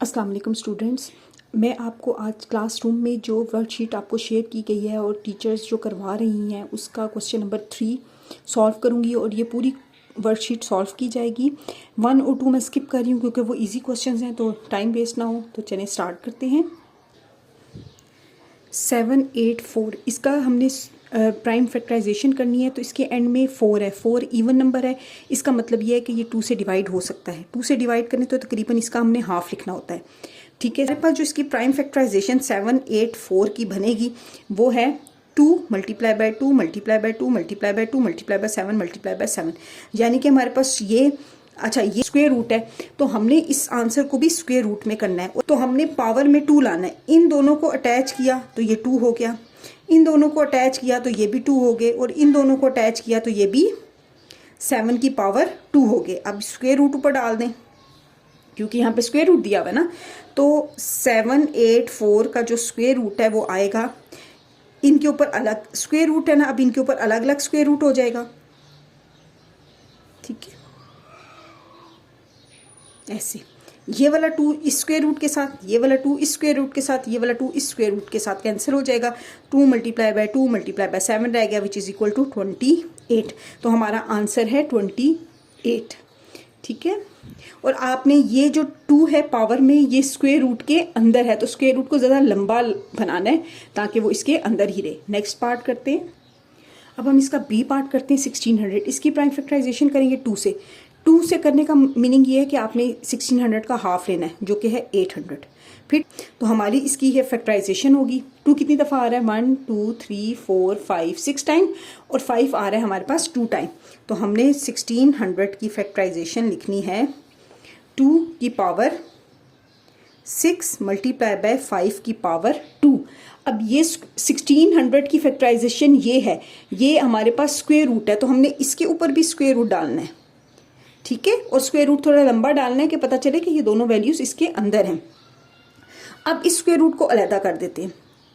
अस्सलाम वालेकुम स्टूडेंट्स, मैं आपको आज क्लासरूम में जो वर्कशीट आपको शेयर की गई है और टीचर्स जो करवा रही हैं उसका क्वेश्चन नंबर 3 सॉल्व करूंगी और ये पूरी वर्कशीट सॉल्व की जाएगी। 1 और 2 मैं स्किप कर रही हूँ क्योंकि वो इजी क्वेश्चंस हैं तो टाइम वेस्ट ना हो। तो चलिए स्टार्ट करते हैं। 784 इसका हमने प्राइम फैक्टराइजेशन करनी है तो इसके एंड में 4 है। 4 इवन नंबर है, इसका मतलब ये है कि ये 2 से डिवाइड हो सकता है। 2 से डिवाइड करने तो तकरीबन इसका हमने हाफ लिखना होता है। ठीक है, हमारे पास जो इसकी प्राइम फैक्टराइजेशन 784 की बनेगी वो है 2 multiply bye 2 multiply bye 2 multiply bye 2 multiply by 7 multiply by 7, यानी कि हमारे पास ये ये स्क्वायर रूट है तो हमने इस आंसर को भी स्क्वायर रूट में करना है। तो हमने पावर में 2 लाना है। इन दोनों को अटैच किया तो ये 2 हो गया, इन दोनों को अटैच किया तो ये भी 2 हो गए और इन दोनों को अटैच किया तो ये भी 7 की पावर 2 हो गए। अब स्क्वायर रूट ऊपर डाल दें क्योंकि यहाँ पे स्क्वायर रूट दिया हुआ है ना। तो 784 का जो स्क्वायर रूट है वो आएगा, इनके ऊपर अलग स्क्वायर रूट है ना, अब इनके ऊपर अलग अलग स्क्वायर रूट हो जाएगा। ठीक है, ऐसे ये वाला 2 इस स्क्वायर रूट के साथ, ये वाला 2 इस स्क्वायर रूट के साथ, ये वाला 2 इस स्क्वायर रूट के साथ कैंसिल हो जाएगा। 2 मल्टीप्लाई बाय 2 मल्टीप्लाई बाय 7 रह गया विच इज इक्वल टू 28। तो हमारा आंसर है 28। ठीक है, और आपने ये जो 2 है पावर में ये स्क्वायर रूट के अंदर है तो स्क्वायर रूट को ज़्यादा लंबा बनाना है ताकि वो इसके अंदर ही रहे। नेक्स्ट पार्ट करते हैं। अब हम इसका बी पार्ट करते हैं। 1600 इसकी प्राइम फैक्टराइजेशन करेंगे 2 से। 2 से करने का मीनिंग ये है कि आपने 1600 का हाफ लेना है जो कि है 800। फिर तो हमारी इसकी है फैक्टराइजेशन होगी। 2 कितनी दफ़ा आ रहा है, 1 2 3 4 5 6 टाइम और 5 आ रहा है हमारे पास 2 टाइम। तो हमने 1600 की फैक्टराइजेशन लिखनी है 2 की पावर 6 मल्टीप्लाई बाय 5 की पावर 2। अब ये 1600 की फैक्टराइजेशन ये है, ये हमारे पास स्क्वायर रूट है तो हमने इसके ऊपर भी स्क्वायर रूट डालना है। ठीक है, और स्क्वायर रूट थोड़ा लंबा डालना है कि पता चले कि ये दोनों वैल्यूज इसके अंदर हैं। अब इस स्क्वायर रूट को अलहदा कर देते हैं,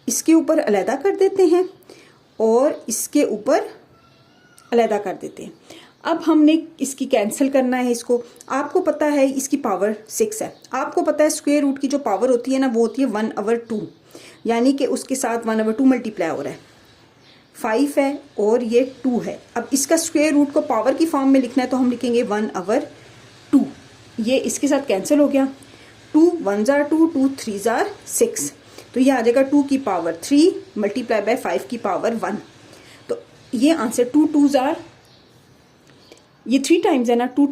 इसके ऊपर अलहदा कर देते हैं और इसके ऊपर अलहदा कर देते हैं। अब हमने इसकी कैंसिल करना है इसको। आपको पता है इसकी पावर 6 है, आपको पता है स्क्वायर रूट की जो पावर होती है ना वो होती है 1/2, यानी कि उसके साथ 1/2 मल्टीप्लाई हो रहा है। 5 है और ये 2 है। अब इसका स्क्वायर रूट को पावर की फॉर्म में लिखना है तो हम लिखेंगे 1/2। ये इसके साथ कैंसिल हो गया। 2 1 जार 2 2 3 जार 6, तो ये आ जाएगा 2 की पावर 3 मल्टीप्लाई बाय 5 की पावर 1। तो ये आंसर 2 2 जार, ये 3 टाइम्स है ना, 2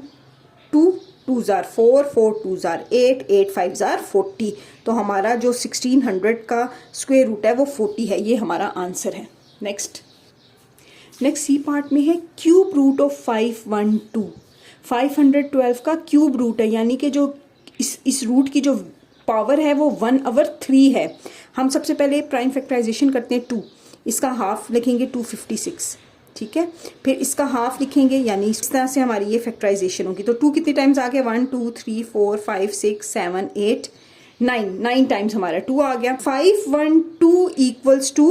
2 2 जार 4 4 2 जार 8 8 5 जार 40। तो हमारा जो 1600 का स्क्वायर रूट है वो 40 है, ये हमारा आंसर है। नेक्स्ट सी पार्ट में है क्यूब रूट ऑफ 512। 512 का क्यूब रूट है, यानी कि जो इस रूट की जो पावर है वो 1/3 है। हम सबसे पहले प्राइम फैक्टराइजेशन करते हैं 2, इसका हाफ लिखेंगे 256। ठीक है, फिर इसका हाफ लिखेंगे, यानी इस तरह से हमारी ये फैक्टराइजेशन होगी। तो 2 कितने टाइम्स आ गया, 1 2 3 4 5 6 7 8 9 टाइम्स हमारा 2 आ गया। 512 इक्वल्स टू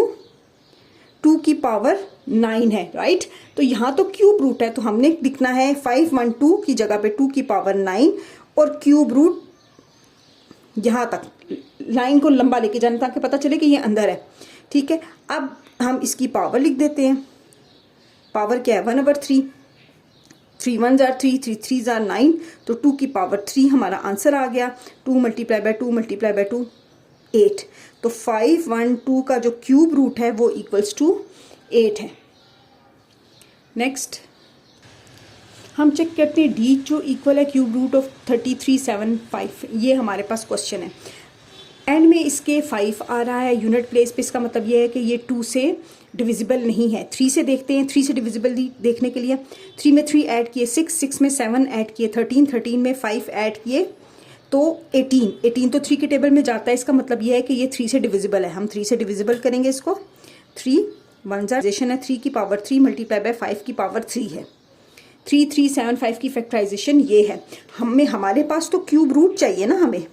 2 की पावर 9 है, राइट। तो यहाँ तो क्यूब रूट है तो हमने लिखना है 512 की जगह पे 2 की पावर 9 और क्यूब रूट यहाँ तक लाइन को लंबा लेके जाना ताकि पता चले कि ये अंदर है। ठीक है, अब हम इसकी पावर लिख देते हैं। पावर क्या है, 1/3। 3 1 जार 3 3 3 जार 9, तो 2 की पावर 3 हमारा आंसर आ गया। 2 मल्टीप्लाई बाय 2 मल्टीप्लाई बाय 2 8। तो 512 का जो क्यूब रूट है वो इक्वल्स टू 8 है। नेक्स्ट हम चेक करते हैं डी जो इक्वल है क्यूब रूट ऑफ 3375। ये हमारे पास क्वेश्चन है। एंड में इसके 5 आ रहा है यूनिट प्लेस पे, इसका मतलब ये है कि ये 2 से डिविजिबल नहीं है। 3 से देखते हैं, 3 से डिविजिबल देखने के लिए 3 में 3 ऐड किए 6, 6 में 7 ऐड किए 13, 13 में 5 ऐड किए तो 18, 18 तो 3 के टेबल में जाता है। इसका मतलब ये है कि ये 3 से डिविजिबल है। हम 3 से डिविजिबल करेंगे इसको। 3 1 जार 3 की पावर 3 मल्टीप्लाई बाय 5 की पावर 3 है। 3375 की फैक्टराइजेशन ये है। हमारे पास तो क्यूब रूट चाहिए ना, हमें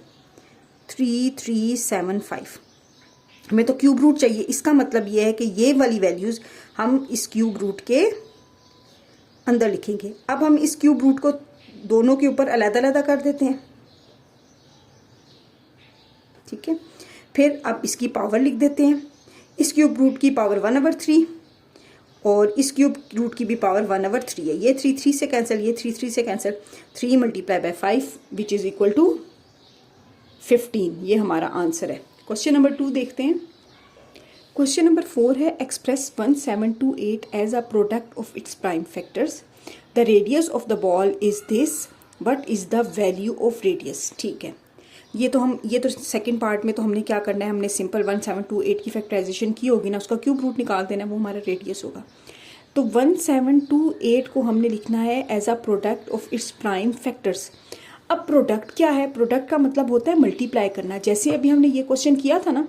3375 हमें तो क्यूब रूट चाहिए। इसका मतलब ये है कि ये वाली वैल्यूज हम इस क्यूब रूट के अंदर लिखेंगे। अब हम इस क्यूब रूट को दोनों के ऊपर अलग अलग कर देते हैं। ठीक है। फिर अब इसकी पावर लिख देते हैं, इस क्यूब रूट की पावर 1/3 और इस क्यूब रूट की भी पावर 1/3 है। ये 3 3 से कैंसिल, ये 3 3 से cancel, 3 × 5 which is equal to 15। ये हमारा आंसर है। क्वेश्चन नंबर 2 देखते हैं। क्वेश्चन नंबर 4 है express 1728 as a product of its prime factors. The radius of the ball is this, what is the value of radius. ठीक है, ये तो सेकंड पार्ट में तो हमने क्या करना है, हमने सिंपल 1728 की फैक्टराइजेशन की होगी ना, उसका क्यूब रूट निकाल देना है, वो हमारा रेडियस होगा। तो 1728 को हमने लिखना है as a product of its prime factors. अब प्रोडक्ट क्या है, प्रोडक्ट का मतलब होता है मल्टीप्लाई करना। जैसे अभी हमने ये क्वेश्चन किया था ना,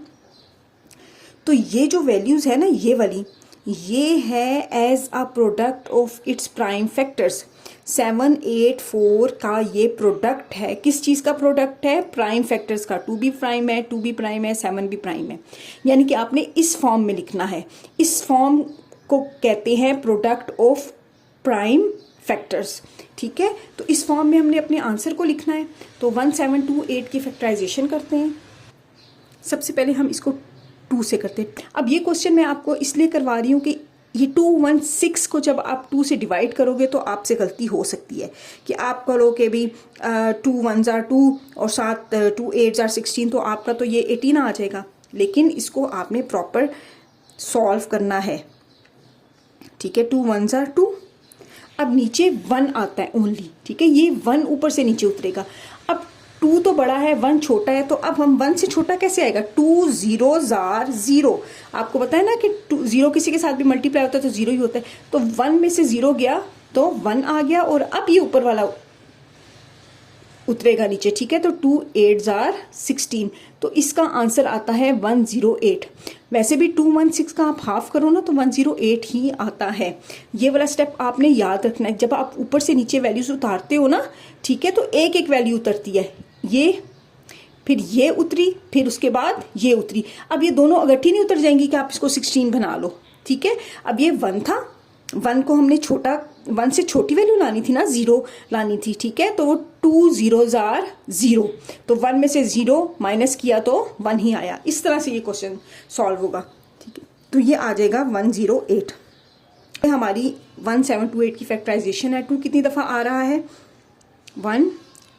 तो ये जो वैल्यूज़ है ना, ये वाली, ये है as a product of its prime factors. 784 का ये प्रोडक्ट है, किस चीज़ का प्रोडक्ट है, प्राइम फैक्टर्स का। 2 भी प्राइम है, 2 भी प्राइम है, 7 भी प्राइम है। यानी कि आपने इस फॉर्म में लिखना है, इस फॉर्म को कहते हैं प्रोडक्ट ऑफ प्राइम फैक्टर्स। ठीक है, तो इस फॉर्म में हमने अपने आंसर को लिखना है। तो 1728 की फैक्टराइजेशन करते हैं। सबसे पहले हम इसको 2 से करते हैं। अब ये क्वेश्चन मैं आपको इसलिए करवा रही हूँ कि ये 216 को जब आप 2 से डिवाइड करोगे तो आपसे गलती हो सकती है कि आप करो कि भी 2 1s are 2 और 2 8s are 16, तो आपका तो ये 18 आ जाएगा। लेकिन इसको आपने प्रॉपर सॉल्व करना है। ठीक है, 2 1s are 2। अब नीचे 1 आता है ओनली। ठीक है, ये 1 ऊपर से नीचे उतरेगा। अब 2 तो बड़ा है, 1 छोटा है, तो अब हम 1 से छोटा कैसे आएगा। 2 0s are 0। आपको पता है ना कि 0 किसी के साथ भी मल्टीप्लाई होता है तो 0 ही होता है। तो 1 में से 0 गया तो 1 आ गया, और अब ये ऊपर वाला उतरेगा नीचे। ठीक है, तो 2 8s are 16। तो इसका आंसर आता है 108। वैसे भी 216 का आप हाफ करो ना तो 108 ही आता है। ये वाला स्टेप आपने याद रखना है। जब आप ऊपर से नीचे वैल्यूज उतारते हो ना, ठीक है, तो एक एक वैल्यू उतरती है। ये फिर ये उतरी, फिर उसके बाद ये उतरी। अब ये दोनों इकट्ठी नहीं उतर जाएंगी कि आप इसको 16 बना लो। ठीक है, अब ये 1 था, 1 को हमने 1 से छोटी वैल्यू लानी थी ना, 0 लानी थी। ठीक है, तो वो 2 0s are 0। तो 1 में से 0 माइनस किया तो 1 ही आया। इस तरह से ये क्वेश्चन सॉल्व होगा। ठीक है, तो ये आ जाएगा 108। हमारी 1728 की फैक्टराइजेशन है। 2 कितनी दफ़ा आ रहा है, 1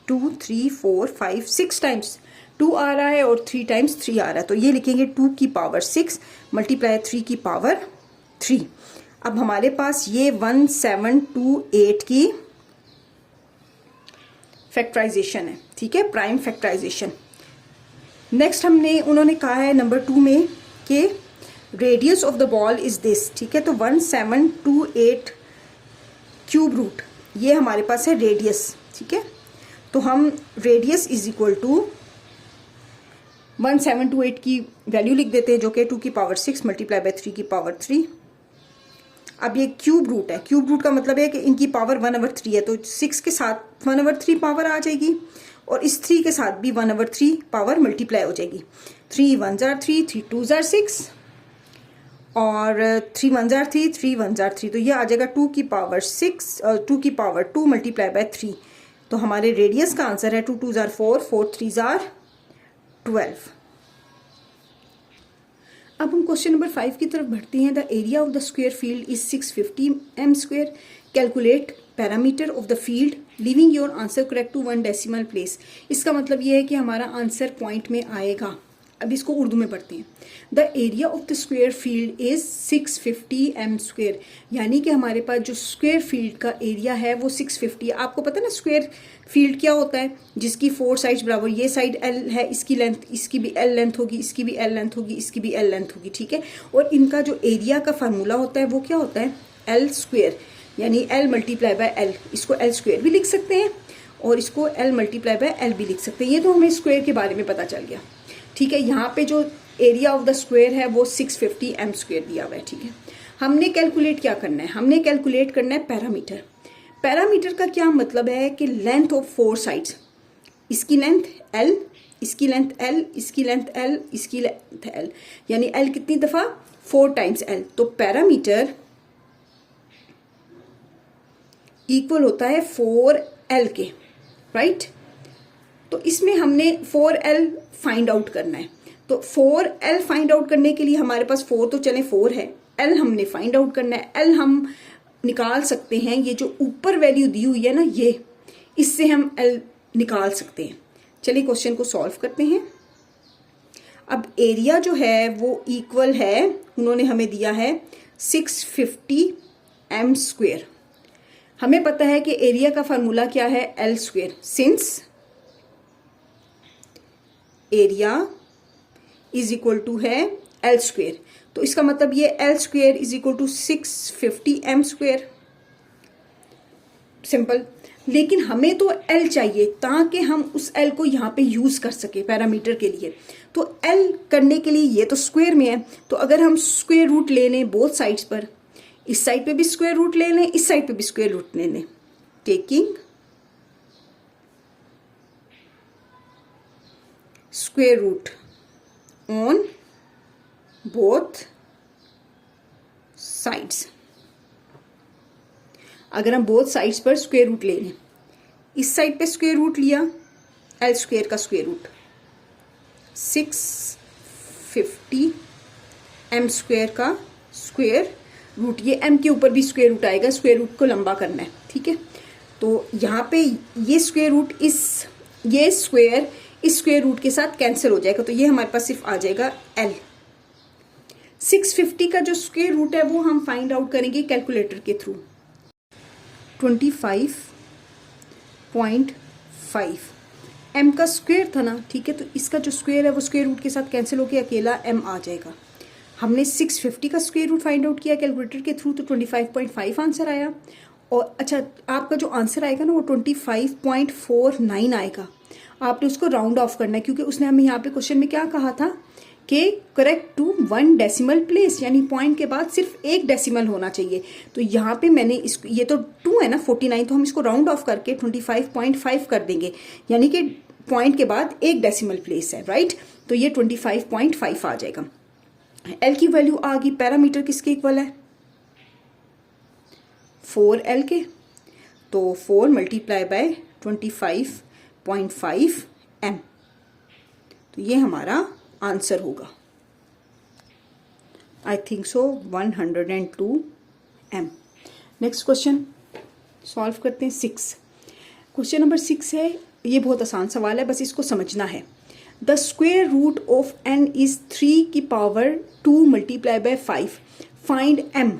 2 3 4 5 6 टाइम्स 2 आ रहा है, और 3 टाइम्स 3 आ रहा है। तो ये लिखेंगे 2 की पावर 6 मल्टीप्लाई 3 की पावर 3। अब हमारे पास ये 1728 की फैक्टराइजेशन है। ठीक है, प्राइम फैक्टराइजेशन। नेक्स्ट उन्होंने कहा है नंबर 2 में कि radius of the ball is this. ठीक है, तो 1728 क्यूब रूट, ये हमारे पास है रेडियस। ठीक है, तो हम रेडियस इज इक्वल टू 1728 की वैल्यू लिख देते हैं, जो कि 2 की पावर 6 मल्टीप्लाई बाय 3 की पावर 3। अब ये क्यूब रूट है, क्यूब रूट का मतलब है कि इनकी पावर 1/3 है, तो 6 के साथ 1/3 पावर आ जाएगी, और इस 3 के साथ भी 1/3 पावर मल्टीप्लाई हो जाएगी। 3 1s are 3, 3 2s are 6, और 3 1s are 3, 3 1s are 3। तो ये आ जाएगा 2 की पावर 6, 2 की पावर 2 मल्टीप्लाई बाय 3। तो हमारे रेडियस का आंसर है 2 2s are 4, 4 3s are 12। अब हम क्वेश्चन नंबर 5 की तरफ बढ़ते हैं। The area of the square field is 650 m²। Calculate parameter of the field leaving your answer correct to 1 decimal place. इसका मतलब ये है कि हमारा आंसर पॉइंट में आएगा। अब इसको उर्दू में पढ़ते हैं। The area of the square field is 650 m²। यानी कि हमारे पास जो स्क्वायर फील्ड का एरिया है वो 650। आपको पता है ना स्क्वायर फील्ड क्या होता है, जिसकी 4 साइड्स बराबर, ये साइड L है, इसकी लेंथ, इसकी भी L लेंथ होगी, इसकी भी L लेंथ होगी, इसकी भी L लेंथ होगी। ठीक है, और इनका जो एरिया का फार्मूला होता है वो क्या होता है, L², यानी L मल्टीप्लाई बाय L। इसको L² भी लिख सकते हैं और इसको L मल्टीप्लाई बाय L भी लिख सकते हैं। ये तो हमें स्क्वायर के बारे में पता चल गया। ठीक है, यहाँ पे जो एरिया ऑफ द स्क्वायर है वो 650 m² दिया हुआ है। ठीक है, हमने कैलकुलेट क्या करना है, हमने कैलकुलेट करना है पैरामीटर। पैरामीटर का क्या मतलब है कि लेंथ ऑफ 4 साइड्स, इसकी लेंथ L, इसकी लेंथ L, इसकी लेंथ L, इसकी लेंथ L, यानी L कितनी दफ़ा, 4 टाइम्स L। तो पैरामीटर इक्वल होता है 4L के, राइट। तो इसमें हमने 4L फाइंड आउट करना है। तो 4L फाइंड आउट करने के लिए हमारे पास 4 तो चले 4 है, L हमने फाइंड आउट करना है। L हम निकाल सकते हैं, ये जो ऊपर वैल्यू दी हुई है ना, ये इससे हम L निकाल सकते हैं। चलिए क्वेश्चन को सॉल्व करते हैं। अब एरिया जो है वो इक्वल है, उन्होंने हमें दिया है 650 m स्क्वेयर। हमें पता है कि एरिया का फार्मूला क्या है, L square, since area is equal to है L स्क्वेयर। तो इसका मतलब ये L square is equal to 650 m square, simple. लेकिन हमें तो L चाहिए ताकि हम उस L को यहाँ पे यूज कर सके पैरामीटर के लिए। तो L करने के लिए ये तो स्क्वायर में है, तो अगर हम स्क्वायर रूट ले लें बोथ साइड्स पर, इस साइड पे भी स्क्वायर रूट ले लें, इस साइड पे भी स्क्वायर रूट ले लें, taking square root on both sides. अगर हम बोथ साइड्स पर स्क्वायर रूट ले लें, इस साइड पे स्क्वायर रूट लिया, L स्क्वायर का स्क्वायर रूट 650 m स्क्वायर का स्क्वायर रूट, ये m के ऊपर भी स्क्वायर रूट आएगा, स्क्वायर रूट को लंबा करना है, ठीक है। तो यहाँ पे ये स्क्वायर रूट ये स्क्वायर इस स्क्वायर रूट के साथ कैंसिल हो जाएगा, तो ये हमारे पास सिर्फ आ जाएगा L। 650 का जो स्क्वायर रूट है वो हम फाइंड आउट करेंगे कैलकुलेटर के थ्रू। 25.5 m का स्क्वायर था ना, ठीक है। तो इसका जो स्क्वायर है वो स्क्वायर रूट के साथ कैंसिल होकर अकेला m आ जाएगा। हमने 650 का स्क्वायर रूट फाइंड आउट किया कैलकुलेटर के थ्रू, तो 25.5 आंसर आया। और अच्छा, आपका जो आंसर आएगा ना वो 25.49 आएगा। आपने उसको राउंड ऑफ करना है, क्योंकि उसने हमें यहाँ पे क्वेश्चन में क्या कहा था कि करेक्ट टू 1 डेसिमल प्लेस, यानी पॉइंट के बाद सिर्फ 1 डेसिमल होना चाहिए। तो यहाँ पे मैंने इसको, ये तो 2 है ना 49, तो हम इसको राउंड ऑफ करके 25.5 कर देंगे, यानी कि पॉइंट के बाद 1 डेसिमल प्लेस है, राइट। तो ये 25.5 आ जाएगा। L की वैल्यू आ गई, पैरामीटर किसके इक्वल है, 4L के। तो 4 मल्टीप्लाई बाय 25.5 m, तो ये हमारा आंसर होगा। I think so 102 m। Next question solve करते हैं। 6 क्वेश्चन नंबर 6 है, ये बहुत आसान सवाल है, बस इसको समझना है। The square root of n is 3 की power 2 multiply by 5, find m,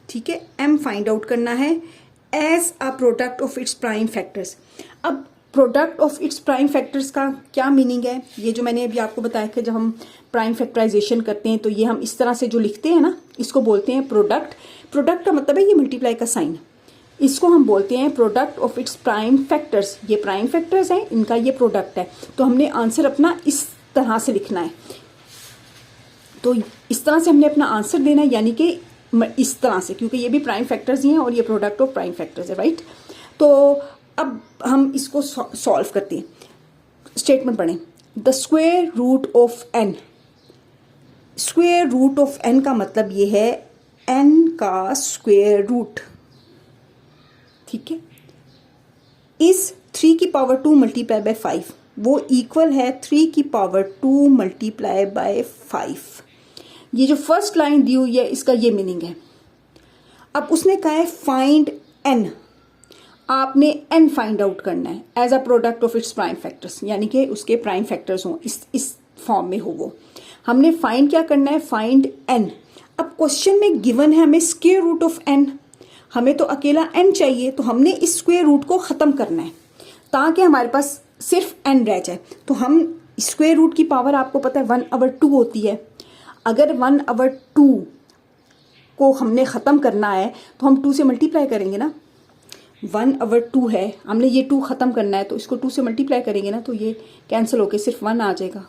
ठीक है। m फाइंड आउट करना है as a product of its prime factors. अब product of its prime factors का क्या मीनिंग है, ये जो मैंने अभी आपको बताया कि जब हम प्राइम फैक्टराइजेशन करते हैं तो ये हम इस तरह से जो लिखते हैं ना, इसको बोलते हैं प्रोडक्ट। प्रोडक्ट का मतलब है ये मल्टीप्लाई का साइन, इसको हम बोलते हैं product of its prime factors. ये प्राइम फैक्टर्स हैं, इनका ये प्रोडक्ट है। तो हमने आंसर अपना इस तरह से लिखना है, तो इस तरह से हमने अपना आंसर देना है, यानी कि इस तरह से, क्योंकि ये भी प्राइम फैक्टर्स ही हैं और ये प्रोडक्ट ऑफ प्राइम फैक्टर्स है, राइट। तो अब हम इसको सॉल्व करते हैं। स्टेटमेंट पढ़ें, the square root of n। Square root of n का मतलब ये है n का स्क्वेयर रूट, ठीक है, इस 3 की पावर 2 मल्टीप्लाई बाय 5, वो इक्वल है 3 की पावर 2 मल्टीप्लाई बाय 5। ये जो फर्स्ट लाइन दी हुई है इसका ये मीनिंग है। अब उसने कहा है फाइंड n, आपने n फाइंड आउट करना है as a product of its prime factors, यानी कि उसके प्राइम फैक्टर्स हों, इस फॉर्म में हो वो। हमने फाइंड क्या करना है, फाइंड n। अब क्वेश्चन में गिवन है हमें स्क्वायर रूट ऑफ n, हमें तो अकेला n चाहिए, तो हमने इस स्क्वायर रूट को ख़त्म करना है ताकि हमारे पास सिर्फ n रह जाए। तो हम स्क्वायर रूट की पावर आपको पता है 1/2 होती है। अगर 1/2 को हमने ख़त्म करना है तो हम 2 से मल्टीप्लाई करेंगे ना। 1/2 है, हमने ये 2 ख़त्म करना है, तो इसको 2 से मल्टीप्लाई करेंगे ना, तो ये कैंसिल होके सिर्फ 1 आ जाएगा,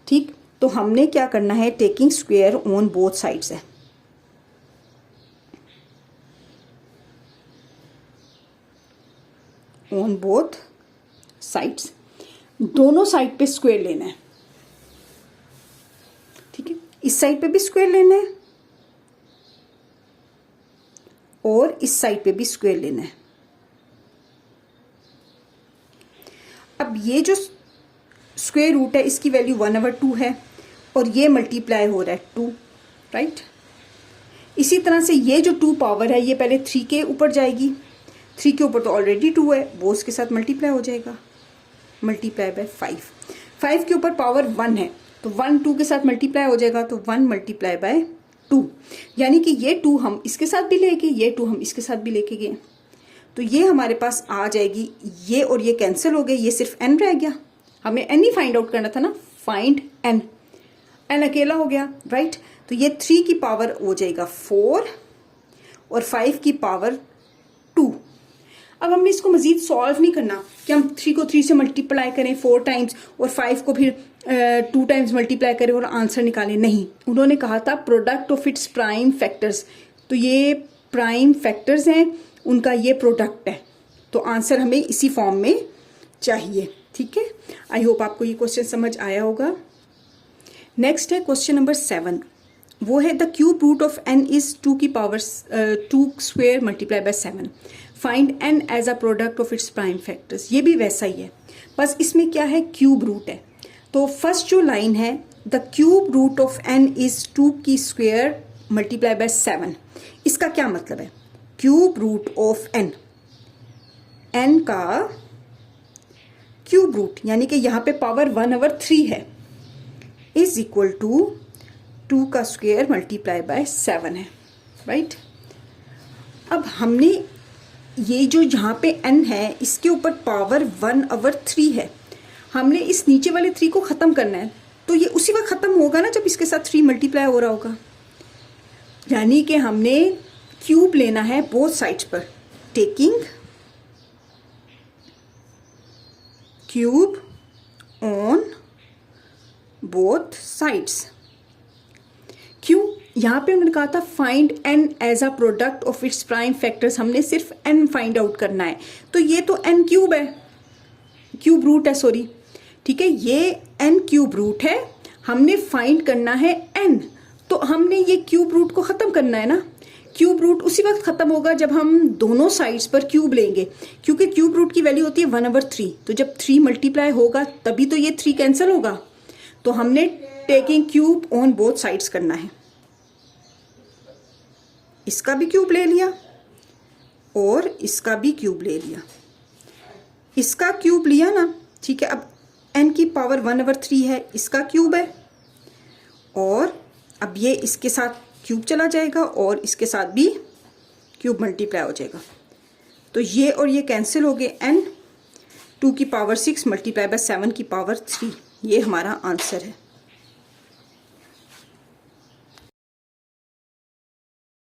ठीक। तो हमने क्या करना है, taking square on both sides है। ऑन बोथ साइड्स, दोनों साइड पे स्क्वायर लेना है, ठीक है। इस साइड पे भी स्क्वायर लेना है और इस साइड पे भी स्क्वायर लेना है। अब ये जो स्क्वायर रूट है, इसकी वैल्यू 1/2 है और ये मल्टीप्लाई हो रहा है 2, राइट। इसी तरह से ये जो 2 पावर है ये पहले 3 के ऊपर जाएगी, 3 के ऊपर तो ऑलरेडी 2 है, वो उसके साथ मल्टीप्लाई हो जाएगा, मल्टीप्लाई बाय 5। 5 के ऊपर पावर 1 है तो 1 2 के साथ मल्टीप्लाई हो जाएगा, तो 1 मल्टीप्लाई बाय 2, यानी कि ये 2 हम इसके साथ भी लेके, ये 2 हम इसके साथ भी लेके गए, तो ये हमारे पास आ जाएगी। ये और ये कैंसिल हो गए, ये सिर्फ n रह गया, हमें n ही फाइंड आउट करना था ना, फाइंड n, n अकेला हो गया, राइट। तो ये 3 की पावर हो जाएगा 4 और 5 की पावर 2। अब हमने इसको मजीद सॉल्व नहीं करना कि हम 3 को 3 से मल्टीप्लाई करें 4 टाइम्स और 5 को फिर 2 टाइम्स मल्टीप्लाई करें और आंसर निकालें, नहीं। उन्होंने कहा था product of its prime factors, तो ये प्राइम फैक्टर्स हैं, उनका ये प्रोडक्ट है, तो आंसर हमें इसी फॉर्म में चाहिए, ठीक है। आई होप आपको ये क्वेश्चन समझ आया होगा। नेक्स्ट है क्वेश्चन नंबर 7, वो है the cube root of n is 2 की power 2 square multiply by 7, find n as a product of its prime factors. ये भी वैसा ही है, बस इसमें क्या है, क्यूब रूट है। तो फर्स्ट जो लाइन है, the cube root of n is 2 की स्क्वायर मल्टीप्लाई बाय 7, इसका क्या मतलब है, cube root of n, n का क्यूब रूट, यानी कि यहाँ पे पावर 1/3 है, इज इक्वल टू 2 का स्क्वायर मल्टीप्लाई बाय 7 है, राइट। अब हमने ये जो यहाँ पे n है इसके ऊपर पावर 1/3 है, हमने इस नीचे वाले 3 को ख़त्म करना है, तो ये उसी वक्त ख़त्म होगा ना जब इसके साथ 3 मल्टीप्लाई हो रहा होगा, यानी कि हमने क्यूब लेना है बोथ साइड्स पर, taking cube on both sides. क्यों, यहाँ पे उन्होंने कहा था find n as a product of its prime factors, हमने सिर्फ n फाइंड आउट करना है, तो ये तो n क्यूब है, क्यूब रूट है, सॉरी, ठीक है, ये n क्यूब रूट है, हमने फाइंड करना है n, तो हमने ये क्यूब रूट को ख़त्म करना है ना। क्यूब रूट उसी वक्त ख़त्म होगा जब हम दोनों साइड्स पर क्यूब लेंगे, क्योंकि क्यूब रूट की वैल्यू होती है 1/3, तो जब 3 मल्टीप्लाई होगा तभी तो ये 3 कैंसिल होगा, तो हमने taking cube on both sides करना है। इसका भी क्यूब ले लिया और इसका भी क्यूब ले लिया, इसका क्यूब लिया ना, ठीक है। अब n की पावर 1/3 है, इसका क्यूब है, और अब ये इसके साथ क्यूब चला जाएगा और इसके साथ भी क्यूब मल्टीप्लाई हो जाएगा, तो ये और ये कैंसिल हो गए, n 2 की पावर 6 मल्टीप्लाई बाय 7 की पावर 3, ये हमारा आंसर है।